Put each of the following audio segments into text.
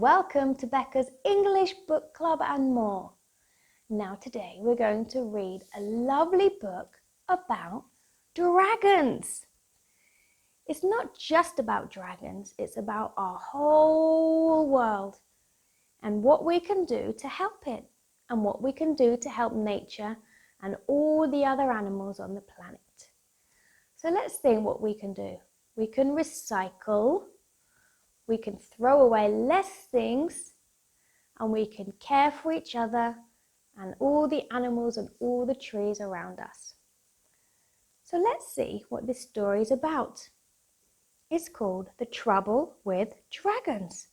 welcome to Becca's English Book Club and more. Now today we're going to read a lovely book about dragons. It's not just about dragons, it's about our whole world and what we can do to help it and what we can do to help nature and all the other animals on the planet. So let's think what we can do. We can recycle. We can throw away less things, and we can care for each other and all the animals and all the trees around us. So let's see what this story is about. It's called The Trouble with Dragons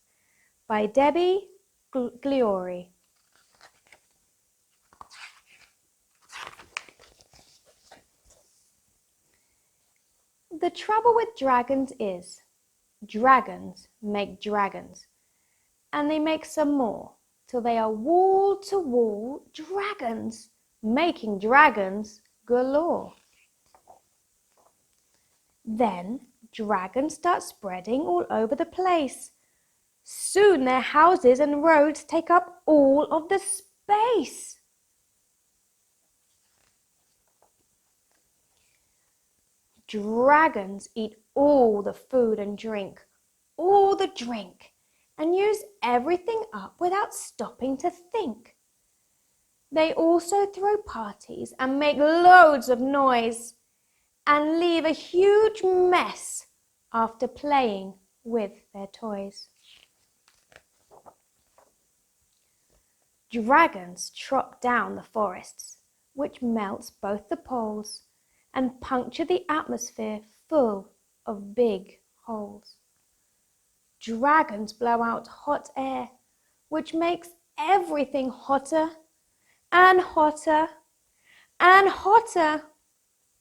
by Debbie Gliory. The trouble with dragons is dragons make dragons, and they make some more, till they are wall-to-wall dragons, making dragons galore. Then dragons start spreading all over the place. Soon their houses and roads take up all of the space. Dragons eat all the food and drink, all the drink, and use everything up without stopping to think. They also throw parties and make loads of noise and leave a huge mess after playing with their toys. Dragons chop down the forests, which melts both the poles and puncture the atmosphere full of big holes. Dragons blow out hot air, which makes everything hotter and hotter and hotter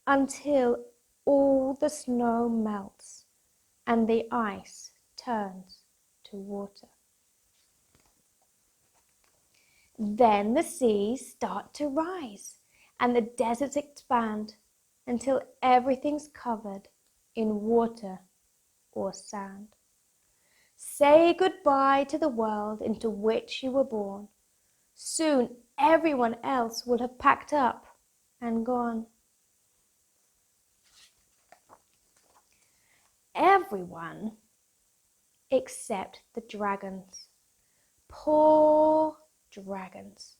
until all the snow melts and the ice turns to water. Then the seas start to rise and the deserts expand until everything's covered in water or sand. Say goodbye to the world into which you were born. Soon everyone else will have packed up and gone. Everyone except the dragons. Poor dragons.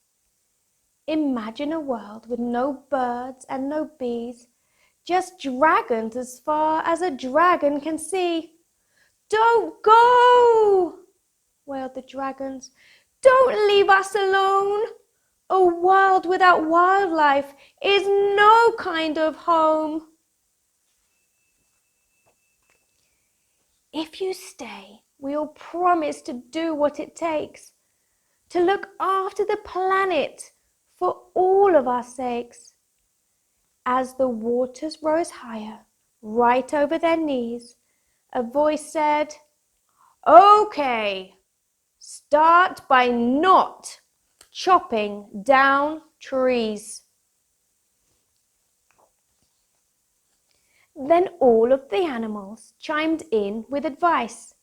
Imagine a world with no birds and no bees, just dragons as far as a dragon can see. "Don't go!" wailed the dragons. "Don't leave us alone! A world without wildlife is no kind of home." "If you stay, we'll promise to do what it takes, to look after the planet for all of our sakes." As the waters rose higher, right over their knees, a voice said, "Okay, start by not chopping down trees." Then all of the animals chimed in with advice,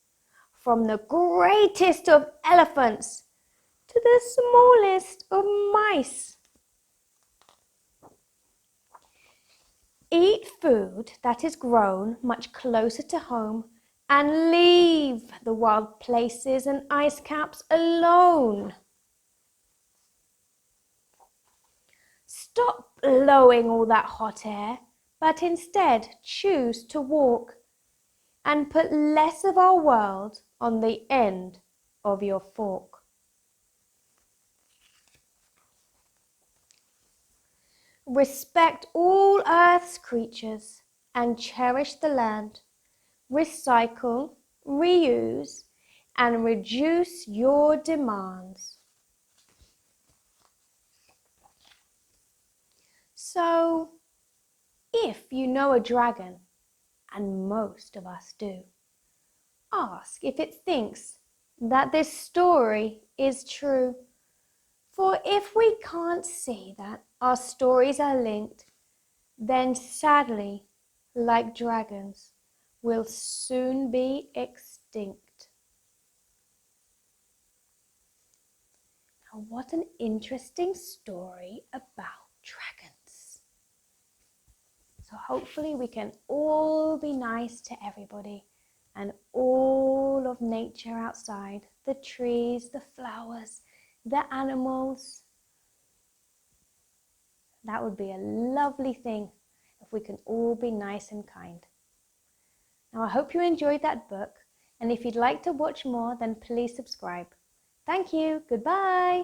from the greatest of elephants to the smallest of mice. Eat food that is grown much closer to home and leave the wild places and ice caps alone. Stop blowing all that hot air, but instead choose to walk and put less of our world on the end of your fork. Respect all Earth's creatures and cherish the land. Recycle, reuse, and reduce your demands. So, if you know a dragon, and most of us do, ask if it thinks that this story is true. For if we can't see that our stories are linked, then sadly, like dragons, we'll soon be extinct. Now, what an interesting story about dragons. So hopefully we can all be nice to everybody and all of nature outside, the trees, the flowers, the animals. That would be a lovely thing if we can all be nice and kind. Now I hope you enjoyed that book, and if you'd like to watch more, then please subscribe. Thank you. Goodbye.